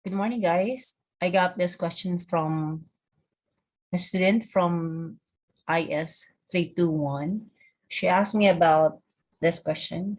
Good morning, guys. I got this question from a student from IS 321. She asked me about this question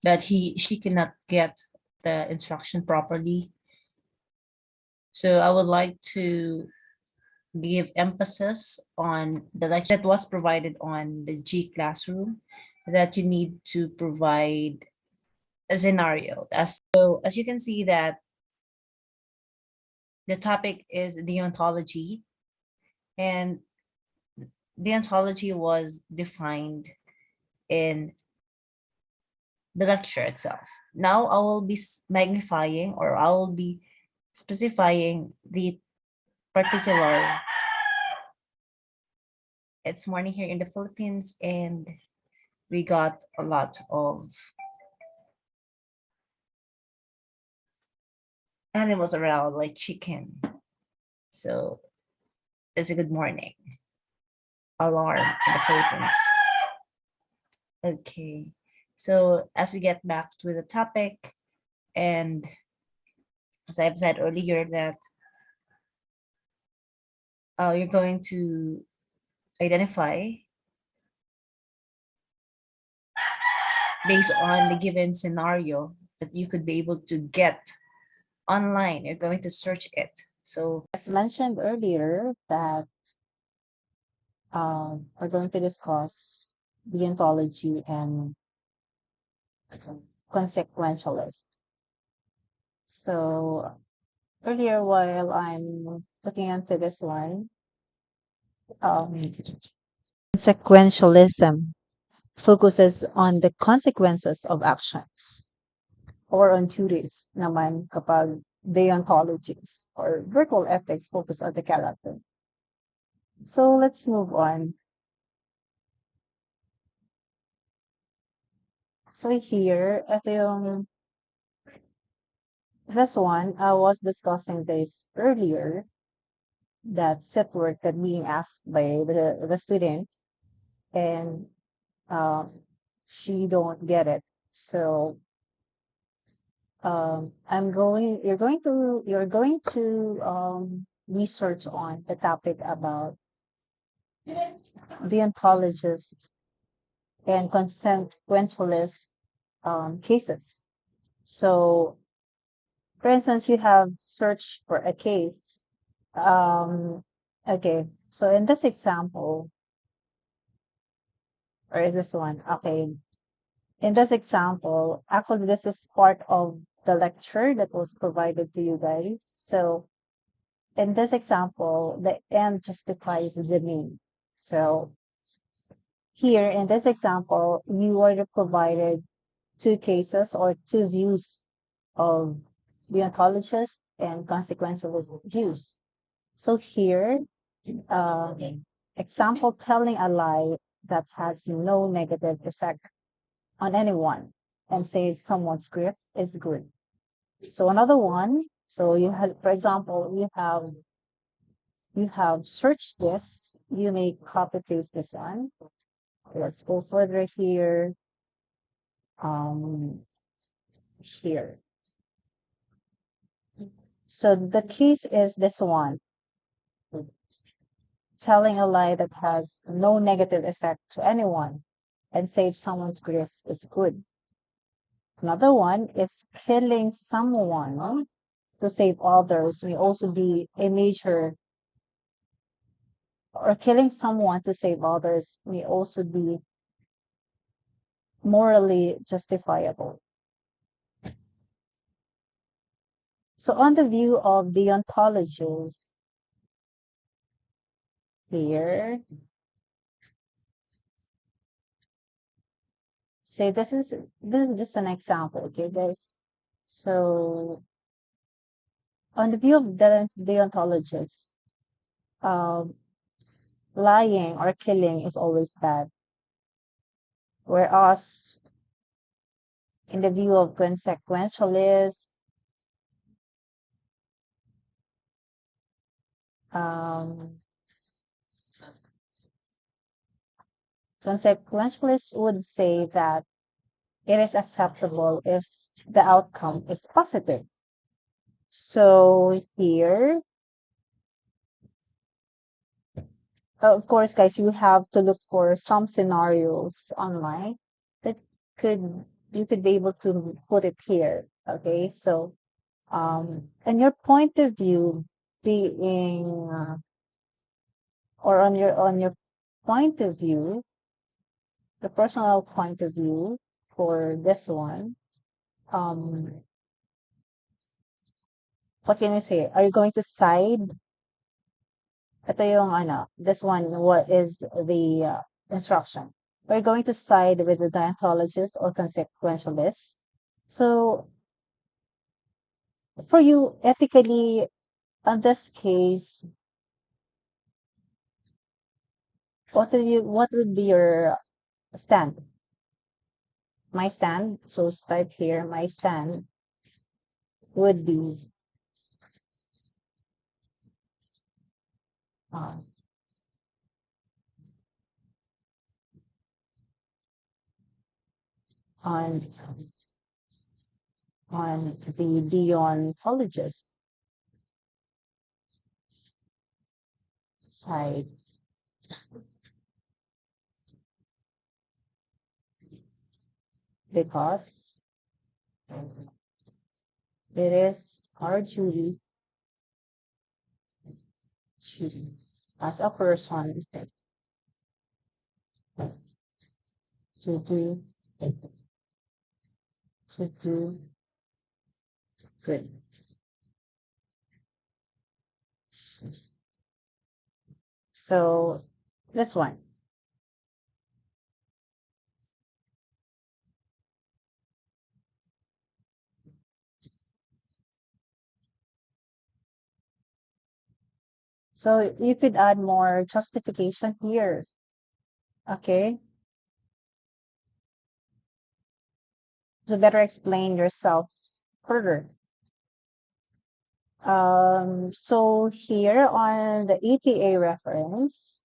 that she cannot get the instruction properly. So I would like to give emphasis on the lecture that was provided on the G classroom, that you need to provide a scenario. As you can see that the topic is deontology, and deontology was defined in the lecture itself. Now I will be magnifying, or I will be specifying the particular. It's morning here in the Philippines, and we got a lot of animals around, like chicken. So it's a good morning alarm in the Philippines. Okay. So as we get back to the topic, and as I've said earlier, that you're going to identify based on the given scenario that you could be able to get online. You're going to search it. So As mentioned earlier, that we're going to discuss deontology and consequentialist. So earlier, while I'm looking into this one, consequentialism focuses on the consequences of actions or on duties naman kapag deontologies or virtual ethics focus on the character. So let's move on. So here, ito yung this one, I was discussing this earlier, that set work that being asked by the student, and she don't get it. So you're going to research on the topic about deontologist and consequentialist cases. So for instance, you have searched for a case. Okay, so in this example, or is this one? Okay, in this example, actually, this is part of the lecture that was provided to you guys. So in this example, the end justifies the mean. So here in this example, you are provided two cases or two views of deontologist and consequentialist views. So here, example, telling a lie that has no negative effect on anyone and saves someone's grief is good. So another one, so you have, for example, you have searched this, you may copy paste this one. Let's go further here. Here. So the case is this one. Telling a lie that has no negative effect to anyone and saves someone's grief is good. Another one is killing someone to save others may also be a major, or killing someone to save others may also be morally justifiable. So on the view of deontologists here, say this is just an example, okay guys? So on the view of the deontologists, lying or killing is always bad. Whereas in the view of consequentialists, consequentialists would say that it is acceptable if the outcome is positive. So here, of course, guys, you have to look for some scenarios online that could you could be able to put it here. Okay, so and your point of view being or on your point of view, the personal point of view for this one, um, what can you say? Are you going to side? Ito yung ano, this one, what is the instruction? Are you going to side with the deontologist or consequentialist? So for you, ethically, on this case, what would be your stand? My stand, so type here, my stand would be uh, on the deontologist side because it is our duty to, as a person, to do to do good. So this one. So you could add more justification here. Okay. To better explain yourself further. So here on the APA reference,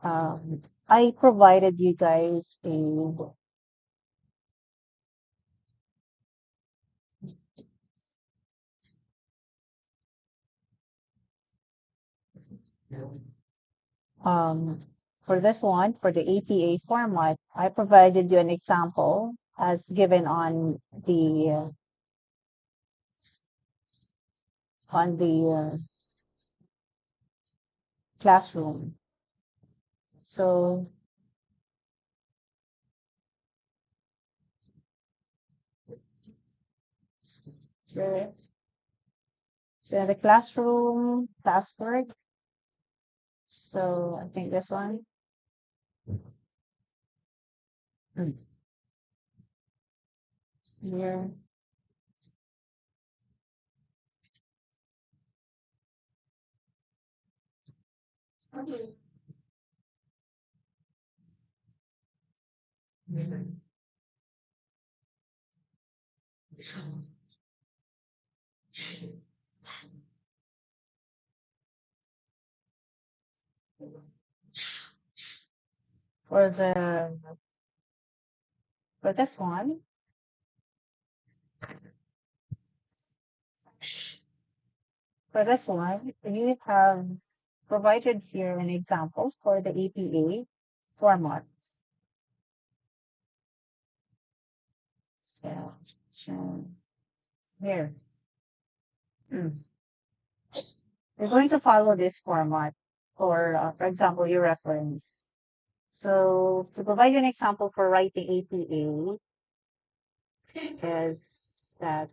I provided you guys a for this one, for the APA format, I provided you an example as given on the classroom. So here, so in the classroom classwork. So I think this one. Hmm. Here. For the for this one, you have provided here an example for the APA format. So here. Hmm. You're going to follow this format for example, your reference. So to provide you an example for writing APA is that,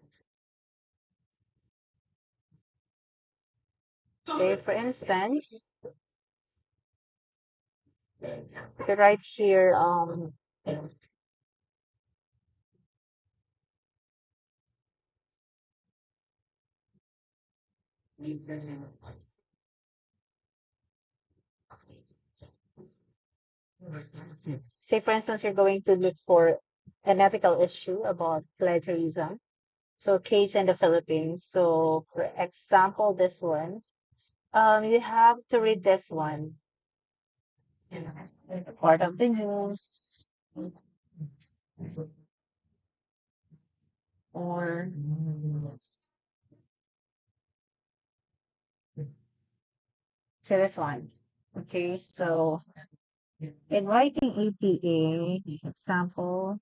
say for instance, you write here, say for instance, you're going to look for an ethical issue about plagiarism. So case in the Philippines. So for example, this one, you have to read this one. Part of the news. or so this one. Okay, so in writing APA example,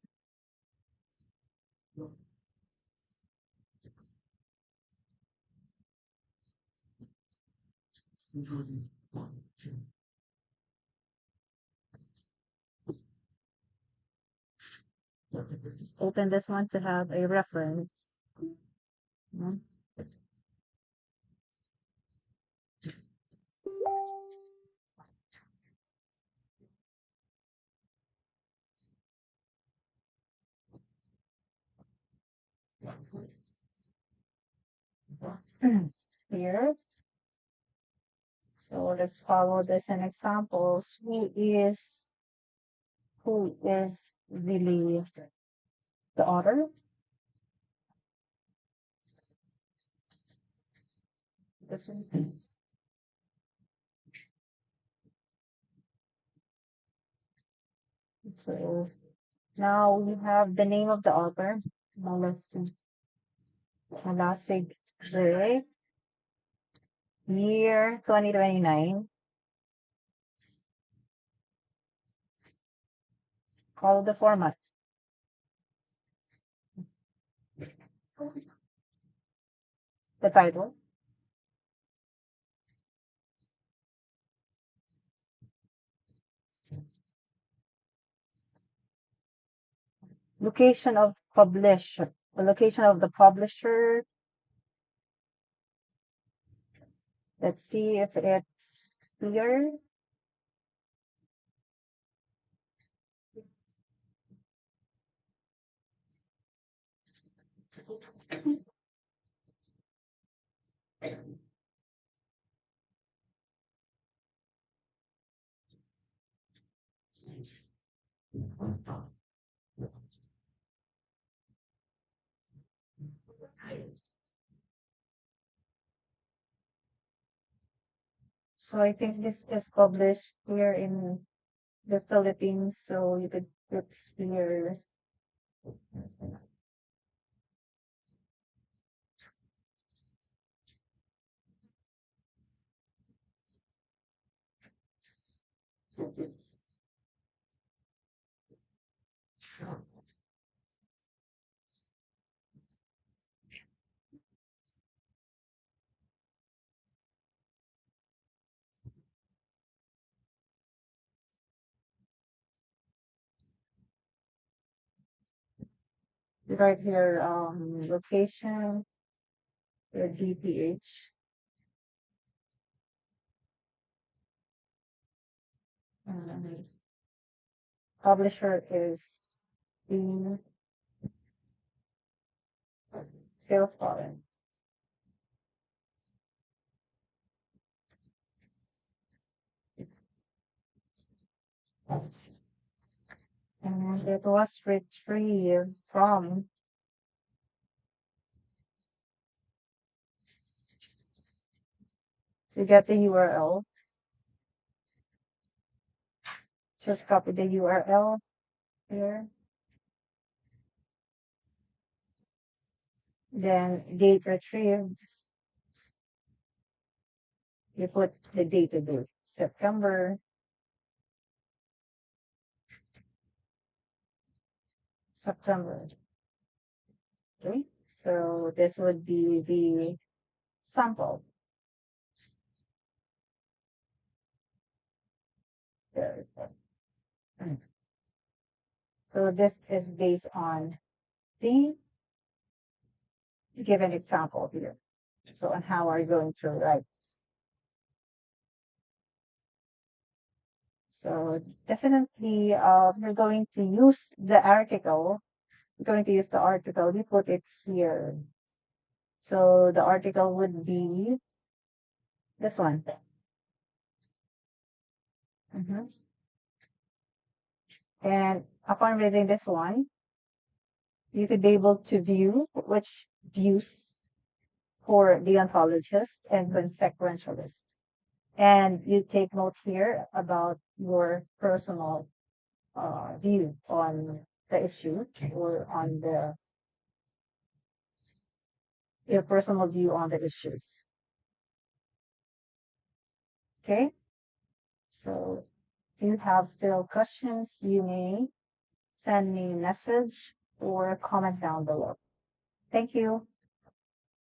just open this one to have a reference. Mhm. Here. So let's follow this in examples. Who is really the author? This one. So now we have the name of the author, Malasig J, year 2029. Follow the format. The title, location of publisher, the location of the publisher. Let's see if it's here. So I think this is published here in the Philippines. So you could put here. Right here, location, the DPH. Um, Publisher is the sales foreign. And it was retrieved from to get the URL. Just copy the URL here. Then date retrieved. You put the date of birth, September. Okay, so this would be the sample. There we go. So this is based on the given example here. So on how are you going to write this? So definitely, you're going to use the article. You're going to use the article. You put it here. So the article would be this one. Mhm. And upon reading this one, you could be able to view which views for deontologist and consequentialist. And you take note here about your personal view on the issue or on the your personal view on the issues. Okay, so if you have still questions, you may send me a message or comment down below. Thank you.